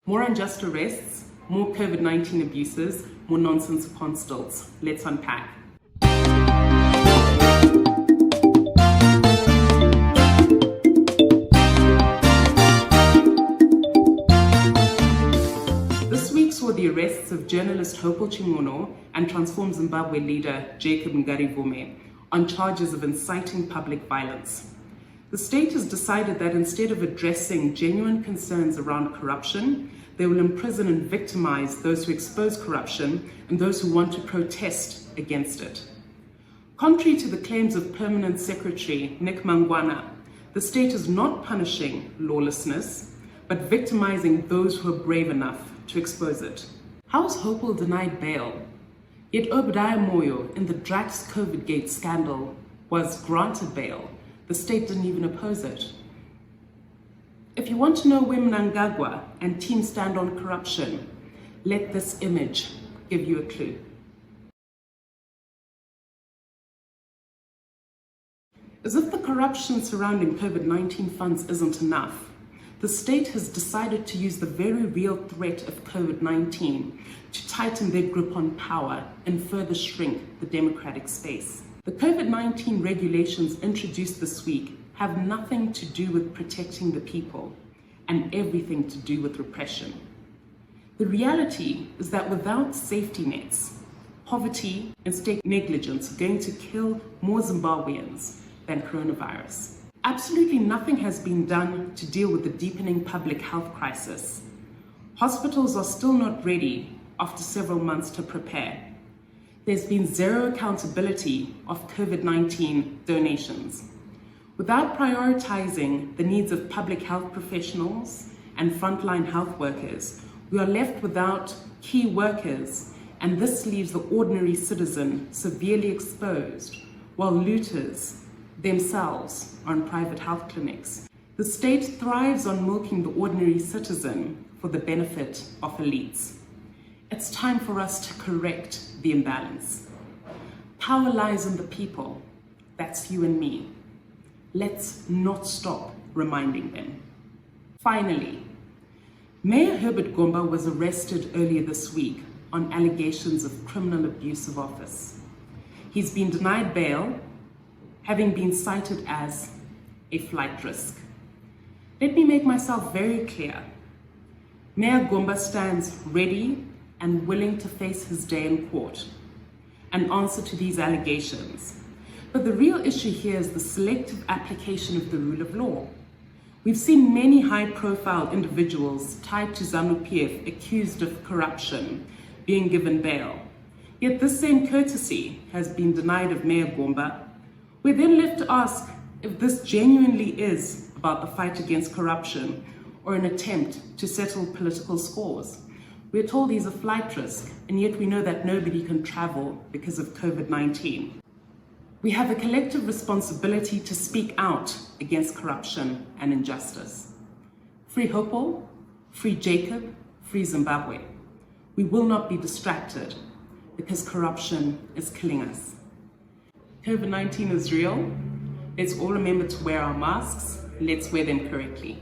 More unjust arrests, more COVID-19 abuses, more nonsense upon stilts. Let's unpack. This week saw the arrests of journalist Hopewell and Transform Zimbabwe leader Jacob Ngarivume on charges of inciting public violence. The state has decided that instead of addressing genuine concerns around corruption, they will imprison and victimize those who expose corruption and those who want to protest against it. Contrary to the claims of Permanent Secretary Nick Mangwana, the state is not punishing lawlessness, but victimizing those who are brave enough to expose it. How is Hopewell denied bail? Yet Obadiah Moyo in the Drax COVID-gate scandal was granted bail. The state didn't even oppose it. If you want to know where Mnangagwa and team stand on corruption, let this image give you a clue. As if the corruption surrounding COVID-19 funds isn't enough, the state has decided to use the very real threat of COVID-19 to tighten their grip on power and further shrink the democratic space. The COVID-19 regulations introduced this week have nothing to do with protecting the people and everything to do with repression. The reality is that without safety nets, poverty and state negligence are going to kill more Zimbabweans than coronavirus. Absolutely nothing has been done to deal with the deepening public health crisis. Hospitals are still not ready after several months to prepare. There's been zero accountability of COVID-19 donations. Without prioritizing the needs of public health professionals and frontline health workers, we are left without key workers, and this leaves the ordinary citizen severely exposed, while looters themselves are in private health clinics. The state thrives on milking the ordinary citizen for the benefit of elites. It's time for us to correct the imbalance. Power lies in the people. That's you and me. Let's not stop reminding them. Finally, Mayor Herbert Gomba was arrested earlier this week on allegations of criminal abuse of office. He's been denied bail, having been cited as a flight risk. Let me make myself very clear. Mayor Gomba stands ready and willing to face his day in court and answer to these allegations. But the real issue here is the selective application of the rule of law. We've seen many high-profile individuals tied to Zanu PF accused of corruption being given bail. Yet this same courtesy has been denied of Mayor Gomba. We're then left to ask if this genuinely is about the fight against corruption or an attempt to settle political scores. We're told he's a flight risk, and yet we know that nobody can travel because of COVID-19. We have a collective responsibility to speak out against corruption and injustice. Free Hopewell, free Jacob, free Zimbabwe. We will not be distracted because corruption is killing us. COVID-19 is real. Let's all remember to wear our masks. Let's wear them correctly.